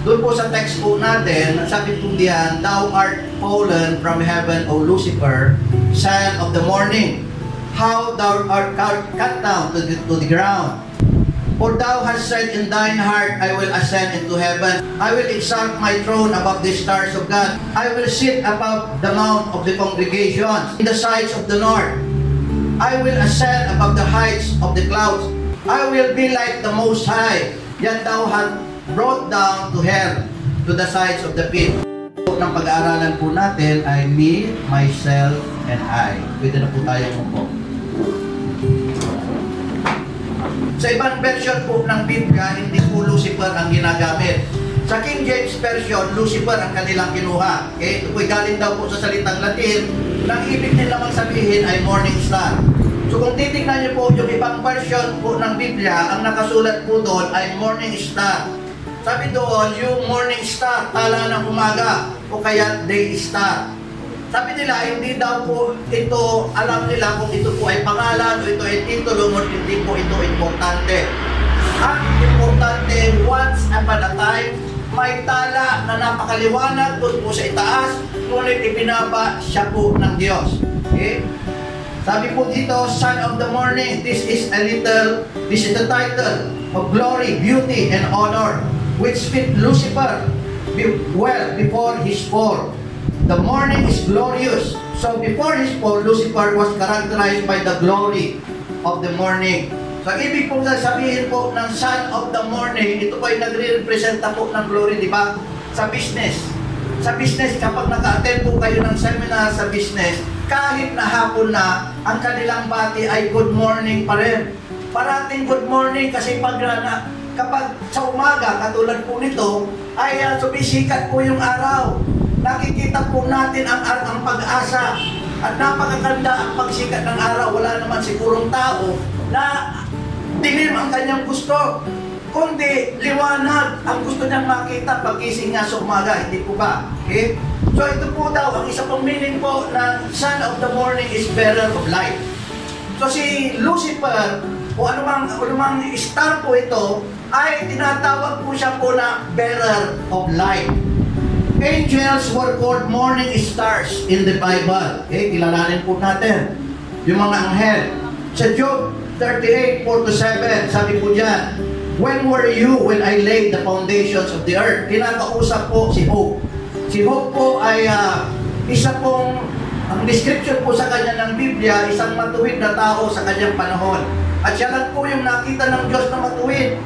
Doon po sa text po natin, sabi po diyan, "Thou art fallen from heaven, O Lucifer, son of the morning. How thou art cut down to the ground. For thou hast said in thine heart, I will ascend into heaven. I will exalt my throne above the stars of God. I will sit above the mount of the congregation in the sides of the north. I will ascend above the heights of the clouds. I will be like the Most High. Yet thou hast brought down to hell, to the sides of the pit." Ng pag-aaralan po natin ay me, myself, and I. Pwede na po tayong umupo. Sa ibang version po ng Biblia, hindi po Lucifer ang ginagamit. Sa King James Version, Lucifer ang kanilang kinuha. Okay? Ito po'y galing daw po sa salitang Latin, nang ibig nilang sabihin ay morning star. So kung titignan niyo po yung ibang version po ng Biblia, ang nakasulat po doon ay morning star. Sabi doon, yung morning star, tala ng umaga, o kaya day star. Sabi nila, hindi daw po ito, alam nila kung ito po ay pangalan o ito ay titulo, o hindi po ito importante. Ang importante, once upon a time, may tala na napakaliwanag doon po sa itaas, ngunit ipinaba siya po ng Diyos. Okay? Sabi po dito, Son of the Morning, this is the title of glory, beauty, and honor, which fit Lucifer well before his fall. The morning is glorious. So before his fall, Lucifer was characterized by the glory of the morning. So ibig pong sasabihin po ng Son of the Morning, ito po ay nagre-representa po ng glory, di ba? Sa business. Sa business, kapag naka-attend po kayo ng seminar sa business, kahit na hapon na, ang kanilang bati ay good morning pa rin. Parating good morning kasi kapag sa umaga, katulad po nito, ay sumisikat po yung araw. Nakikita po natin ang pag-asa at napakaganda ang pagsikat ng araw. Wala naman sigurong tao na dilim ang kanyang gusto, kundi liwanag ang gusto niyang makita pagkising niya sa umaga, hindi po ba? Okay? So ito po daw, ang isa pong meaning po ng Son of the Morning is bearer of light. So si Lucifer, o anumang star po ito, ay tinatawag po siya po na bearer of light. Angels were called morning stars in the Bible. Okay, kilalanin po natin yung mga anghel. Sa Job 38:4-7, sabi po diyan, "When were you when I laid the foundations of the earth?" Kinakausap po si Job. Si Job po ay isa pong, ang description po sa kanya ng Biblia, isang matuwid na tao sa kanyang panahon. At siya lang po yung nakita ng Diyos na matuwid.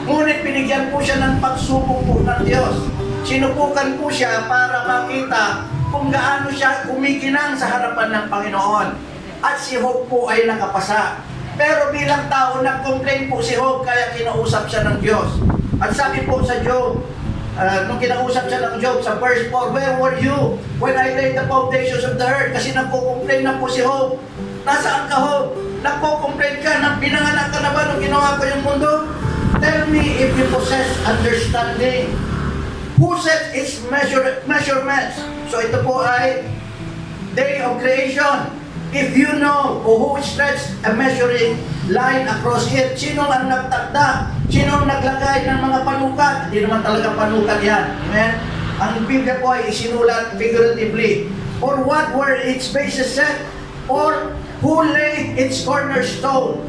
Ngunit binigyan po siya ng pagsubok po ng Diyos. Sinubukan po siya para makita kung gaano siya kumikinang sa harapan ng Panginoon. At si Job po ay nakapasa. Pero bilang tao, nag-complain po si Job, kaya kinausap siya ng Diyos. At sabi po sa Job, nung kinausap siya ng Job sa verse 4, "Where were you when I laid the foundations of the earth?" Kasi nagko-complain na po si Job. Nasaan ka, Job? Nagko-complain ka na pinanganak ka na ba nung ginawa ko yung mundo? Tell me if you possess understanding. Who set its measurements? So ito po ay day of creation. If you know, o who stretched a measuring line across it, sino ang nagtakda? Sino ang naglagay ng mga panukat? Hindi naman talaga panukat yan. Amen? Ang Biblia po ay isinulat figuratively. Or what were its bases set? Or who laid its cornerstone?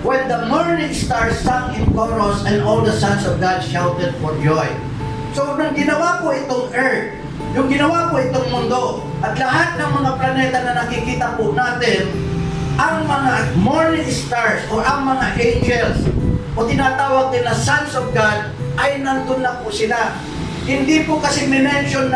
When the morning stars sang in chorus and all the sons of God shouted for joy. So, nung ginawa po itong earth, yung ginawa po itong mundo, at lahat ng mga planeta na nakikita po natin, ang mga morning stars o ang mga angels, o tinatawag din na sons of God, ay nandun na po sila. Hindi po kasi minention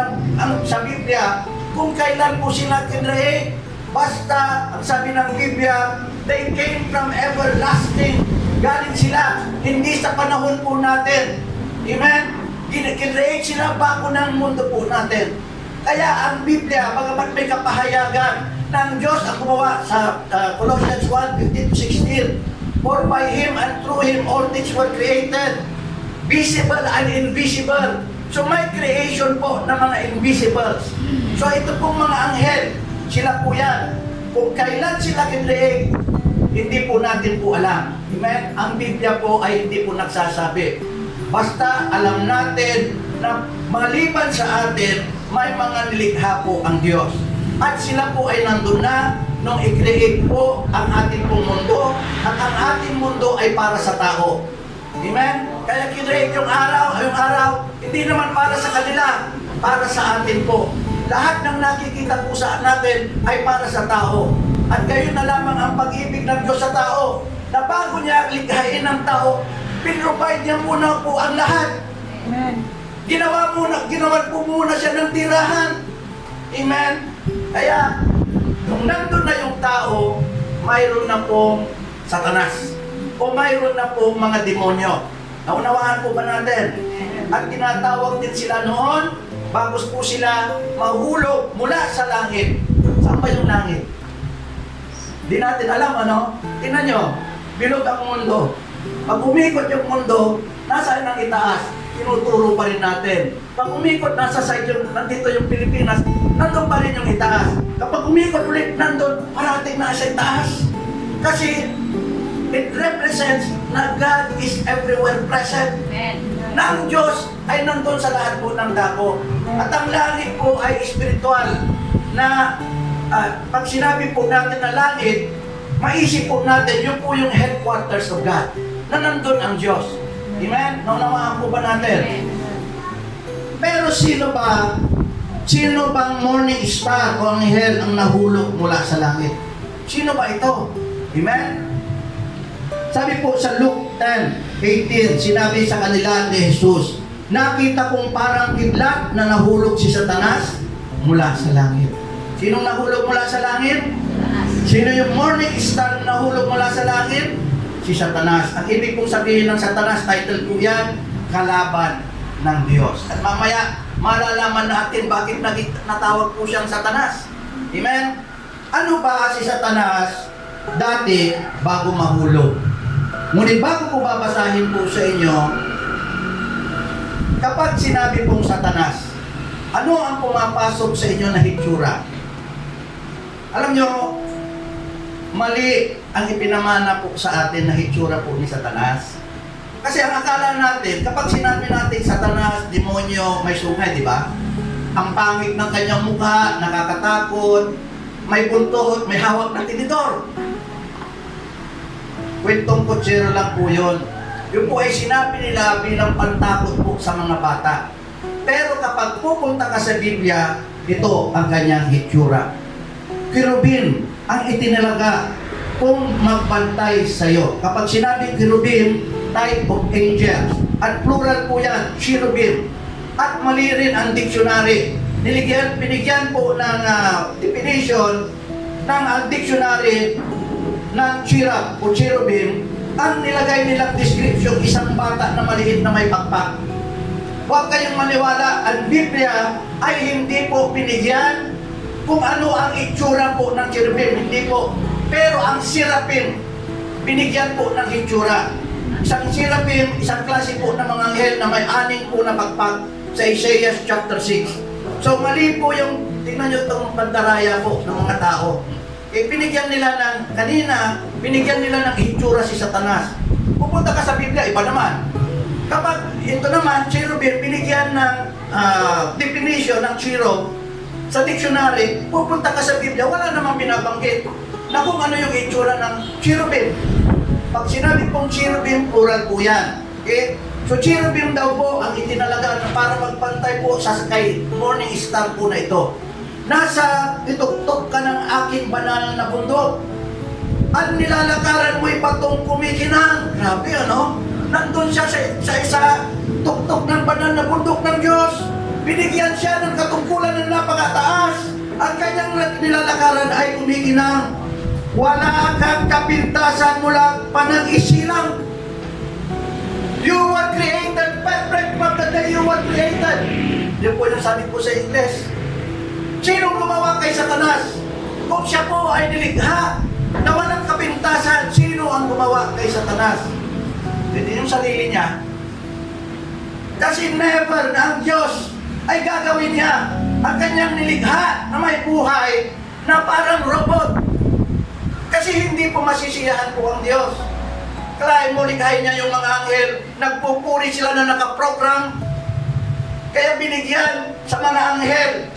sa Biblia kung kailan po sila kinreate. Basta, ang sabi ng Biblia, they came from everlasting. Galing sila, hindi sa panahon po natin. Amen? Kinreate sila bago ng mundo po natin. Kaya ang Biblia, bagamat may kapahayagan ng Diyos ang gumawa sa Colossians 1:15-16, "For by Him and through Him all things were created, visible and invisible." So may creation po ng mga invisibles. So ito pong mga anghel, sila po yan. Kung kailan sila kinreate, hindi po natin po alam. Amen? Ang Biblia po ay hindi po nagsasabi. Basta alam natin na maliban sa atin, may mga nilikha po ang Diyos. At sila po ay nandun na nung i-create po ang ating pong mundo, at ang ating mundo ay para sa tao. Amen? Kaya kinreate yung araw, hindi naman para sa kanila, para sa atin po. Lahat ng nakikita po sa natin ay para sa tao. At gayon na lamang ang pag-ibig ng Diyos sa tao, na bago niya likhain ng tao, pinrovide niya muna po ang lahat. Amen. Ginawan po muna siya ng tirahan. Amen? Kaya, nung nandun na yung tao, mayroon na pong Satanas. O mayroon na pong mga demonyo. Naunawaan po ba natin? At tinatawag din sila noon, bago po sila mahulog mula sa langit. Saan ba yung langit? Di natin alam, ano? Tingnan nyo, bilog ang mundo. Pag umikot yung mundo, nasaan ang itaas? Tinuturo pa rin natin. Pag umikot, nasa side yung, nandito yung Pilipinas, nandun pa rin yung itaas. Kapag umikot ulit, nandun, parating na sa itaas. Kasi, it represents na God is everywhere present. Amen. Na ang Diyos ay nandun sa lahat po ng dako. At ang langit po ay spiritual. Na, pag sinabi po natin na langit, maisip po natin, yun po yung headquarters of God. Na nandun ang Diyos. Amen? Naunawaan po ba natin? Pero sino bang morning star o anghel ang nahulog mula sa langit? Sino ba ito? Amen? Sabi po sa Luke 10:18, sinabi sa kanila ni Jesus, nakita kong parang kidlat na nahulog si Satanas mula sa langit. Sinong nahulog mula sa langit? Sino yung morning star na nahulog mula sa langit? Si Satanas. Ang ibig pong sabihin ng Satanas, title po yan, kalaban ng Diyos. At mamaya, malalaman natin bakit natawag po siyang Satanas. Amen? Ano ba si Satanas dati bago mahulog? Ngunit bago ko babasahin po sa inyo, kapag sinabi pong Satanas, ano ang pumapasok sa inyo na hitsura? Alam nyo, mali ang ipinamana po sa atin na hitsura po ni Satanas. Kasi ang akala natin, kapag sinabi natin Satanas, demonyo, may sungay, di ba? Ang pangit ng kanyang mukha, nakakatakot, may buntot, may hawak na tinidor. Kwentong kutsero lang po yun. Yun po ay sinabi nila bilang pantakot po sa mga bata. Pero kapag pupunta ka sa Biblia, ito ang kanyang hitsura. Kerubin ang itinalaga kung magbantay sa iyo. Kapag sinabing kerubin, type of angels. At plural po yan, cherubim. At mali rin ang dictionary. Binigyan po ng definition ng dictionary ng cherub o cherubim. Ang nilagay nilang description, isang bata na maliit na may pakpak. Huwag kayong maniwala, ang Biblia ay hindi po binigyan kung ano ang itsura po ng cherubim. Hindi po. Pero ang seraphim, binigyan po ng itsura. Isang seraphim, isang klase po ng mga anghel na may aning po na pagpag sa Isaiah chapter 6. So mali po yung, tingnan nyo itong pandaraya po ng mga tao. Binigyan nila ng, binigyan nila ng itsura si Satanas. Pupunta ka sa Biblia, iba naman. Kapag ito naman, cherubim, binigyan ng definition ng cherub sa dictionary, pupunta ka sa Biblia, wala namang binabanggit na kung ano yung itsura ng cherubim. Pag sinabi pong cherubim, plural po yan. Okay? So cherubim daw po ang itinalaga na para magpantay po sa kay morning star po na ito. Nasa ituktok ka ng aking banal na bundok. At nilalakaran mo ipatong kumikinang. Grabe ano? Nandun siya sa isa tuktok ng banal na bundok ng Diyos. Binigyan siya ng katungkulan ng napakataas. Ang kanyang nilalakaran ay kumikinang. Wala kang kapintasan mula pa ng isilang. You were created perfect from the day you were created. Yun po yung sabi po sa English. Sinong gumawa kay Satanas? Kung siya po ay nilikha na walang kapintasan, sino ang gumawa kay Satanas? Hindi yung sarili niya. Kasi never na ang Diyos ay gagawin niya ang kanyang nilikha na may buhay na parang robot. Kasi hindi po masisiyahan po ang Diyos. Kalahin mo, likhain niya yung mga anghel, nagpupuri sila na nakaprogram. Kaya binigyan sa mga anghel,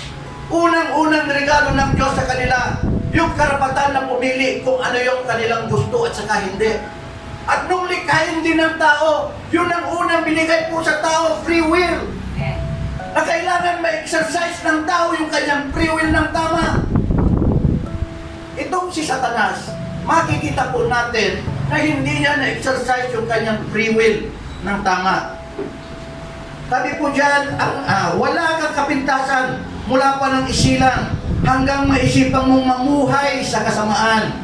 unang-unang regalo ng Diyos sa kanila, yung karapatan na pumili kung ano yung kanilang gusto at saka hindi. At nung likhain din ng tao, yun ang unang binigay po sa tao, free will. Na kailangan ma-exercise ng tao yung kanyang free will ng tama. Itong si Satanas, makikita po natin na hindi niya na-exercise yung kanyang free will ng tama. Sabi po dyan, wala kang kapintasan mula pa ng isilang hanggang maisipan mong mamuhay sa kasamaan.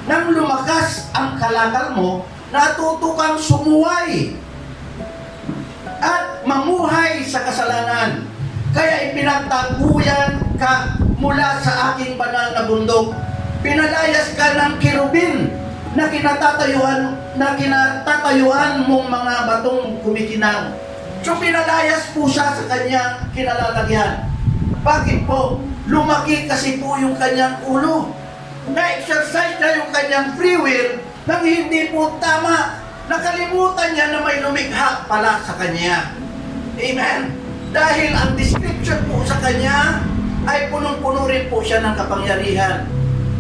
Nang lumakas ang kalakal mo, natuto kang sumuway at mamuhay sa kasalanan. Kaya ipinagtaguyan ka mula sa aking banal na bundok. Pinalayas ka ng kirubin na kinatatayuan mong mga batong kumikinang. So pinalayas po siya sa kanyang kinalalagyan. Bakit po? Lumaki kasi po yung kanyang ulo. Na-exercise na yung kanyang free will nang hindi po tama. Nakalimutan niya na may lumikha pala sa kanya. Amen? Dahil ang description po sa kanya ay punong-puno rin po siya ng kapangyarihan.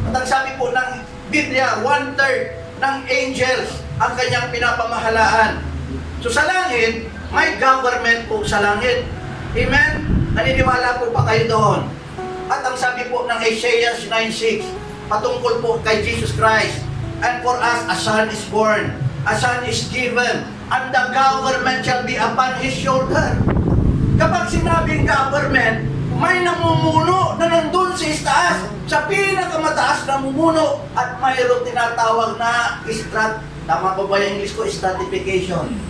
At ang sabi po ng Biblia, 1/3 ng angels ang kanyang pinapamahalaan. So sa langit, may government po sa langit. Amen? Naniniwala po pa kayo doon. At ang sabi po ng Isaiah 9:6, patungkol po kay Jesus Christ, and for us a son is born, a son is given, and the government shall be upon his shoulder. Kapag sinabing government, may namumuno na nandun sa istaas, sa pinakamataas na mumuno, at mayroong tinatawag na tama ba yung English ko? Stratification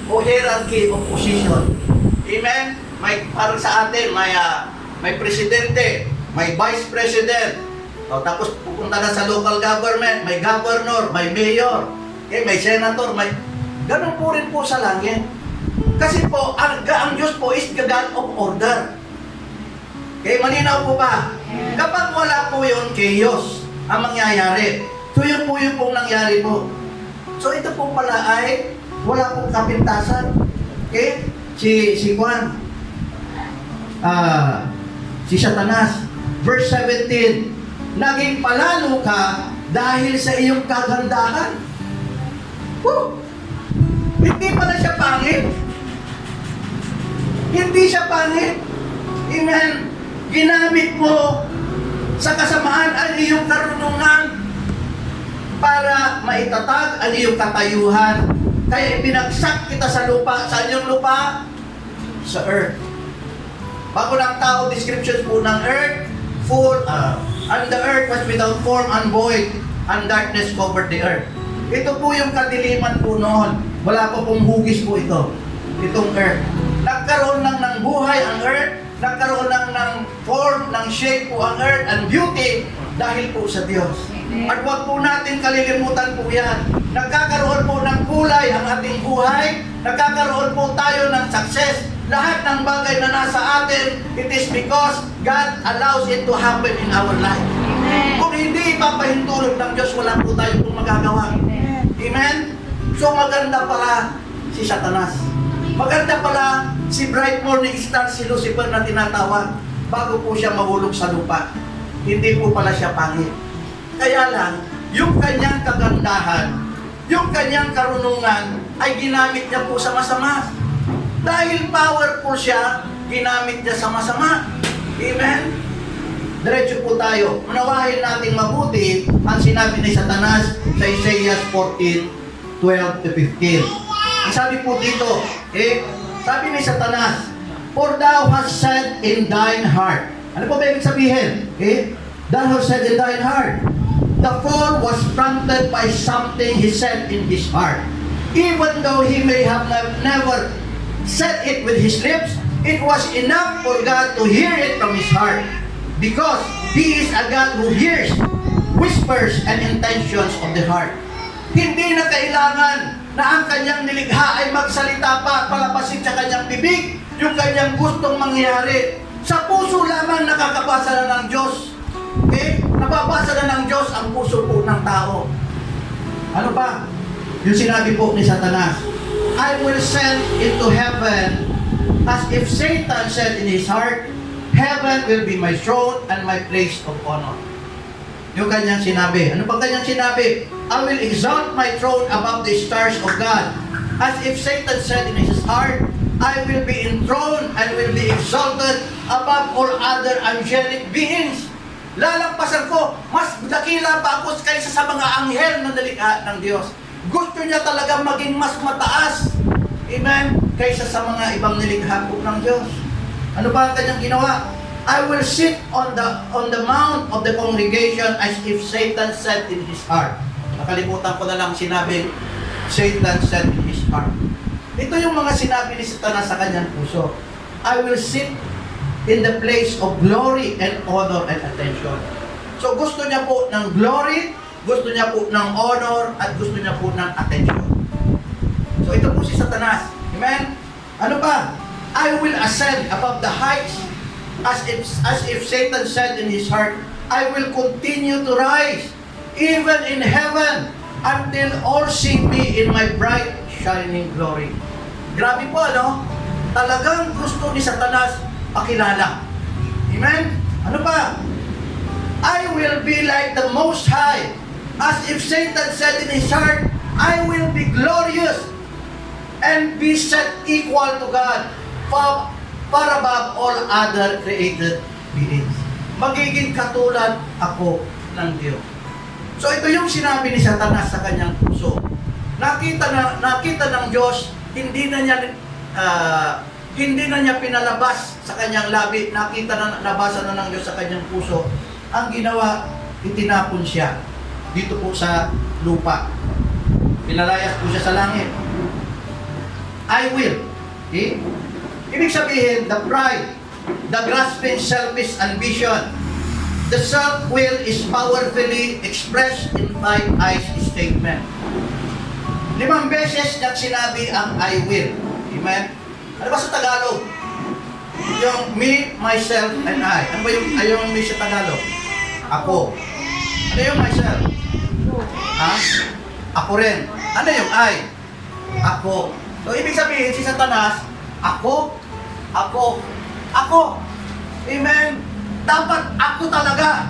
o hierarchy of position. Amen? May, parang sa atin, may presidente, may vice president, tapos pupunta na sa local government, may governor, may mayor, may senator, ganun po rin po sa langit. Kasi po, ang Diyos po is the God of order. Malinaw po ba? Kapag wala po yun, chaos ang mangyayari. So yun po yung pong nangyari po. So ito po pala ay wala pong kapintasan. Si Juan, si Satanas, verse 17, naging palalo ka dahil sa iyong kagandahan. Woo! Hindi pala siya pangit. Hindi siya pangit. Amen. Ginamit mo sa kasamaan ang iyong karunungan para maitatag ang iyong katayuhan. Kaya ibinagsak kita sa lupa. Saan yung lupa? Sa earth. Bago ng tao, description po ng earth, full, and the earth was without form and void, and darkness covered the earth. Ito po yung kadiliman po noon. Wala pa pong hugis po ito. Itong earth. Nagkaroon lang ng buhay ang earth, nagkaroon lang ng form, ng shape po ang earth, and beauty dahil po sa Diyos. At huwag po natin kalilimutan po yan. Nagkakaroon po ng kulay ang ating buhay, nagkakaroon po tayo ng success. Lahat ng bagay na nasa atin, it is because God allows it to happen in our life. Kung hindi ipapahintulot ng Diyos, wala po tayo pong magagawa. Amen? So maganda pala si Satanas. Maganda pala si bright morning star, si Lucifer na tinatawag, bago po siya mahulog sa lupa. Hindi po pala siya pangit. Kaya lang, yung kanyang kagandahan, yung kanyang karunungan, ay ginamit niya po sa masama. Dahil powerful siya, ginamit niya sa masama. Amen? Diretso po tayo. Unawahin natin mabuti ang sinabi ni Satanas sa Isaiah 14:12-15. Ang sabi po dito, sabi ni Satanas, for thou hast said in thine heart. Ano po ba ibig sabihin? Thou hast said in thine heart. The fall was prompted by something he said in his heart. Even though he may have never said it with his lips, it was enough for God to hear it from his heart. Because He is a God who hears whispers and intentions of the heart. Hindi na kailangan na ang kanyang nilikha ay magsalita pa, palabasin sa kanyang bibig yung kanyang gustong mangyari. Sa puso lamang nakakabasa na ng Diyos. Nababasa na ng Diyos ang puso po ng tao. Ano pa? Yung sinabi po ni Satanas, I will send into heaven As if Satan said in his heart, heaven will be my throne and my place of honor. Yung kanyang sinabi. Ano ba kanyang sinabi? I will exalt my throne above the stars of God. As if Satan said in his heart, I will be enthroned and will be exalted above all other angelic beings. Lalampasan ko, mas dakila pa ako kaysa sa mga anghel na nalikha ng Diyos. Gusto niya talaga maging mas mataas. Amen? Kaysa sa mga ibang nilikha po ng Diyos. Ano ba ang kanyang ginawa? I will sit on the mount of the congregation as if Satan said in his heart. Nakalimutan ko na lang sinabi, Satan said in his heart. Ito yung mga sinabi ni Satanas sa kanyang puso. I will sit in the place of glory and honor and attention. So gusto niya po ng glory, gusto niya po ng honor, at gusto niya po ng attention. So ito po si Satanas. Amen? Ano ba? I will ascend above the heights as if Satan said in his heart, I will continue to rise even in heaven until all see me in my bright shining glory. Grabe po, ano? Talagang gusto ni Satanas pakilala. Amen? Ano pa? I will be like the Most High. As if Satan said in his heart, I will be glorious and be set equal to God far above all other created beings. Magiging katulad ako ng Diyos. So ito yung sinabi ni Satanas sa kanyang puso. Nakita ng Diyos, hindi na niya pinalabas sa kanyang labi, nabasa na ng Diyos sa kanyang puso. Ang ginawa, itinapon siya dito po sa lupa. Pinalayas po siya sa langit. I will. Okay? Ibig sabihin, the pride, the grasping selfish ambition, the self-will is powerfully expressed in 5 I statement. 5 beses niyang sinabi ang I will. Amen? Ano ba sa Tagalog? Yung me, myself, and I. Ano ba yung me sa Tagalog? Ako. Ano yung myself? Ha? Ako rin. Ano yung I? Ako. So, ibig sabihin, si Satanas, ako. Amen? Dapat ako talaga.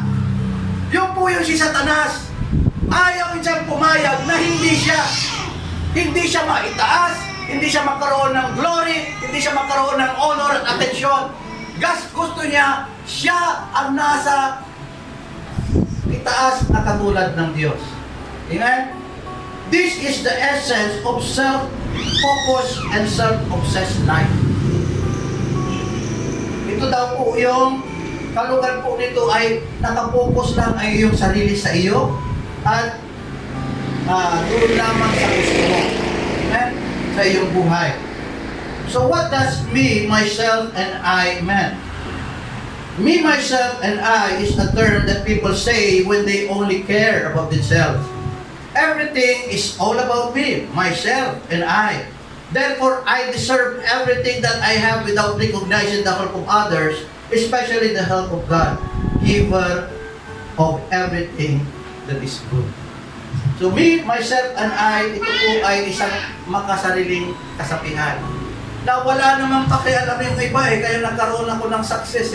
Yung po yung si Satanas. Ayaw siyang pumayag na hindi siya maitaas, hindi siya magkaroon ng glory, hindi siya magkaroon ng honor at atensyon. Gusto niya, siya ang nasa itaas na katulad ng Diyos. Amen? This is the essence of self-focused and self-obsessed life. Ito daw po yung kalugan po nito ay nakapokus lang ay yung sarili sa iyo at doon lamang sa gusto mo. Amen? Sa iyong buhay. So what does me, myself, and I mean? Me, myself, and I is a term that people say when they only care about themselves. Everything is all about me, myself, and I. Therefore, I deserve everything that I have without recognizing the help of others, especially the help of God, giver of everything that is good. So me, myself, and I, ito po ay isang makasariling kasapihan. Na wala namang pakialam yung iba kaya nagkaroon ako ng success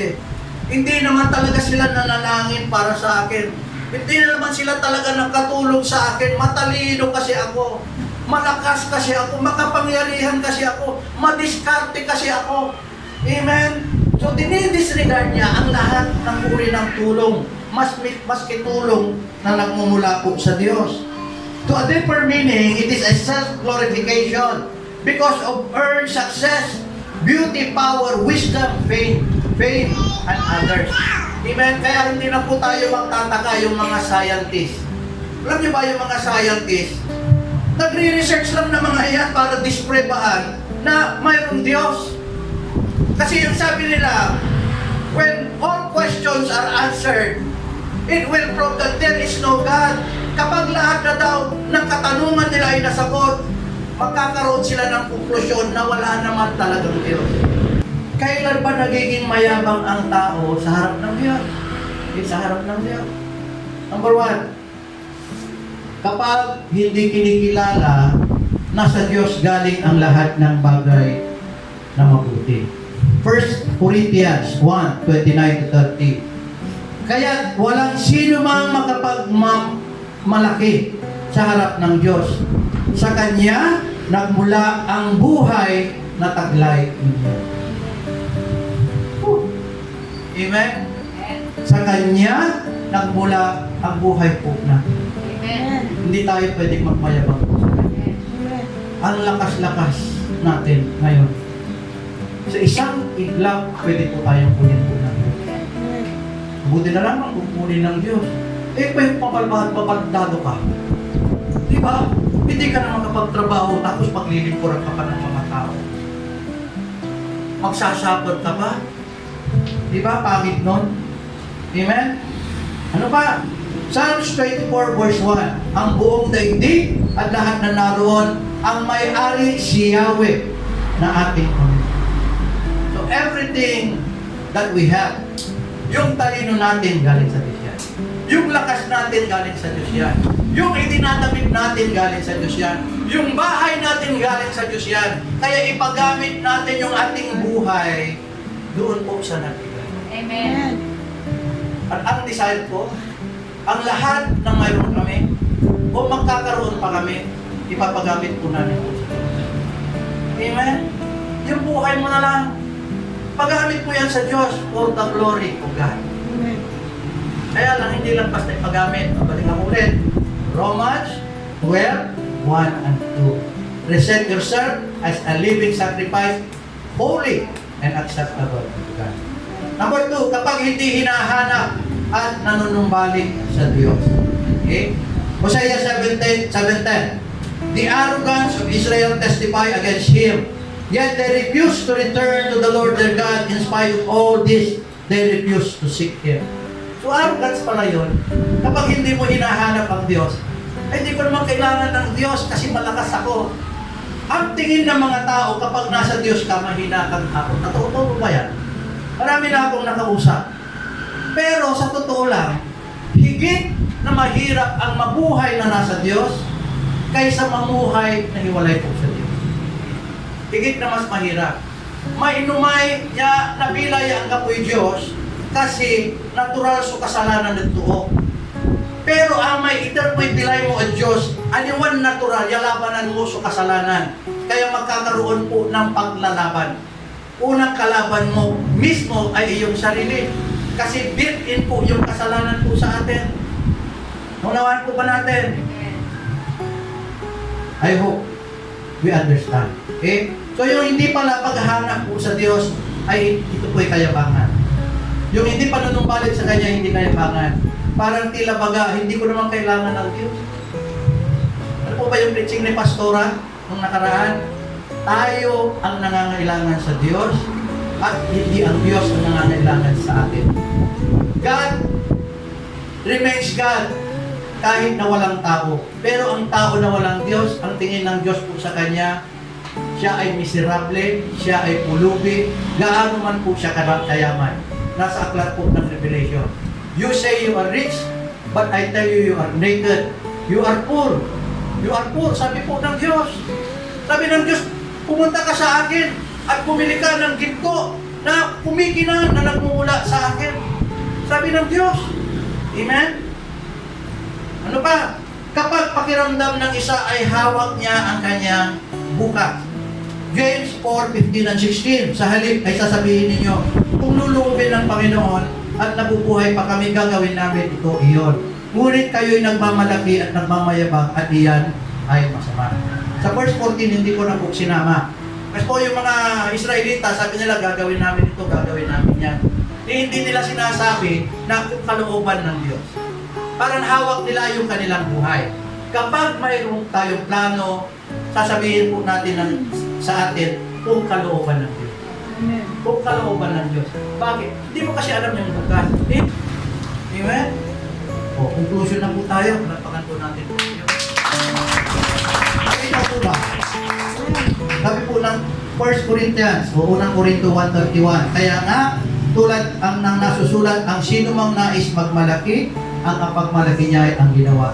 Hindi naman talaga sila nanalangin para sa akin. Hindi naman sila talaga nakatulong sa akin. Matalino kasi ako. Malakas kasi ako. Makapangyarihan kasi ako. Madiskarte kasi ako. Amen? So dinidisregard niya ang lahat ng uri ng tulong. Maski tulong na nagmumula po sa Diyos. To a deeper meaning, it is a self-glorification because of earned success, beauty, power, wisdom, fame, and others. Amen? Kaya hindi na po tayo magtataka yung mga scientists. Alam niyo ba yung mga scientists? Nagre-research lang ng mga yan para disprebahan na mayroong Diyos. Kasi yung sabi nila, when all questions are answered, it will prove that there is no God. Kapag lahat na daw ng katanungan nila ay nasagot, magkakaroon sila ng konklusyon na wala naman talagang Diyos. Kailan ba nagiging mayabang ang tao sa harap ng Diyos? Sa harap ng Diyos. Number 1, kapag hindi kinikilala na sa Diyos galing ang lahat ng bagay na mabuti. 1 Corinthians 1:29-30. Kaya walang sino mang makapagmalaki sa harap ng Diyos. Sa Kanya nagmula ang buhay na taglay ninyo. Amen? Sa Kanya nagmula ang buhay po na. Amen. Hindi tayo pwedeng magmayabang po sa Kanya. Ang lakas-lakas natin ngayon. Sa isang iglap, pwede po tayong kunin po ng Diyos. Buti na lang kung kunin ng Diyos. Eh, kung papalbahad-papaldado ka. Di ba? Hindi ka na makapagtrabaho tapos paglilingkuran ka pa ng mga tao. Magsasapot ka pa. Di ba? Pangit nun. Amen? Ano pa? Psalms 24 verse 1. Ang buong daigdig at lahat na naroon ang may-ari si Yahweh na ating Panginoon. So everything that we have, yung talino natin galing sa Diyos yan. Yung lakas natin galing sa Diyos yan. Yung itinatamid natin galing sa Diyos yan. Yung bahay natin galing sa Diyos yan. Kaya ipagamit natin yung ating buhay doon po sa nagbigay. Amen. At ang desire ko, ang lahat ng mayroon kami, o magkakaroon pa kami, ipapagamit po namin po sa Diyos. Amen? Yung buhay mo na lang, paggamit mo yan sa Diyos for the glory of God. Amen. Kaya lang, hindi lang basta ipagamit. Pabalik ako ulit. Romans 12:1 and 2. Present yourself as a living sacrifice, holy and acceptable to God. Number 2, kapag hindi hinahanap at nanunumbalik sa Diyos. Okay? Hosea 7:10. The arrogance of Israel testify against him. Yet they refuse to return to the Lord their God. In spite of all this, they refuse to seek Him. So arrogance pala yun. Kapag hindi mo hinahanap ang Diyos, ay hindi ko naman kailangan ng Diyos kasi malakas ako. Ang tingin ng mga tao kapag nasa Diyos ka, mahina kang tao. Totoo ba yan? Marami na akong nakausap. Pero sa totoo lang, higit na mahirap ang mabuhay na nasa Diyos kaysa mamuhay na hiwalay po sa Diyos. Higit na mas mahirap. Mainumay niya nabilay ang kapoy Diyos kasi natural so kasalanan nito. Pero ang may iter mo'y bilay mo at Diyos, aniwan natural, yalabanan mo so kasalanan. Kaya magkakaroon po ng paglalaban. Unang kalaban mo mismo ay iyong sarili. Kasi built-in po yung kasalanan po sa atin. Unawaan po ba natin? I hope we understand. Okay? So yung hindi pala paghahanap po sa Diyos ay ito po'y kayabangan. Yung hindi panunumbalik sa Kanya, hindi kayabangan. Parang tila baga, hindi ko naman kailangan ng Diyos. Ano po ba yung preaching ni Pastora nung nakaraan? Tayo ang nangangailangan sa Diyos at hindi ang Diyos ang nangangailangan sa atin. God remains God kahit na walang tao. Pero ang tao na walang Diyos, ang tingin ng Diyos po sa Kanya, siya ay miserable, siya ay pulubi, gaano man po siya kayaman. Nasa aklat po ng Revelation. You say you are rich, but I tell you, you are naked. You are poor. You are poor, sabi po ng Diyos. Sabi ng Diyos, pumunta ka sa akin at pumili ka ng ginto na kumikinang na nagmumula sa akin. Sabi ng Diyos. Amen? Ano pa? Kapag pakiramdam ng isa ay hawak niya ang kanyang bukas. James 4:15 and 16. Sa halip ay sasabihin ninyo, kung lulubin ng Panginoon at nabubuhay pa kami, gagawin namin ito iyon. Ngunit kayo'y nagmamalaki at nagmamayabang at iyan ay masama. Sa verse 14, hindi ko na po sinama. Mas po yung mga Israelita, sabi nila, gagawin namin ito, gagawin namin yan. Hindi nila sinasabi na kalooban ng Diyos. Parang hawak nila yung kanilang buhay. Kapag mayroong tayong plano, sasabihin po natin sa atin kung kalooban ng Diyos. Amen. Kung kalooban ng Diyos. Bakit? Hindi mo kasi alam yung bukas. Amen? O, conclusion na po tayo. Palapakan po natin po yun. Nakita po ba? Sabi po ng 1 Corinthians o unang Corinto 1:31. Kaya nga, tulad ang nang nasusulat, ang sino mang nais magmalaki, ang kapagmalaki niya ay ang ginawa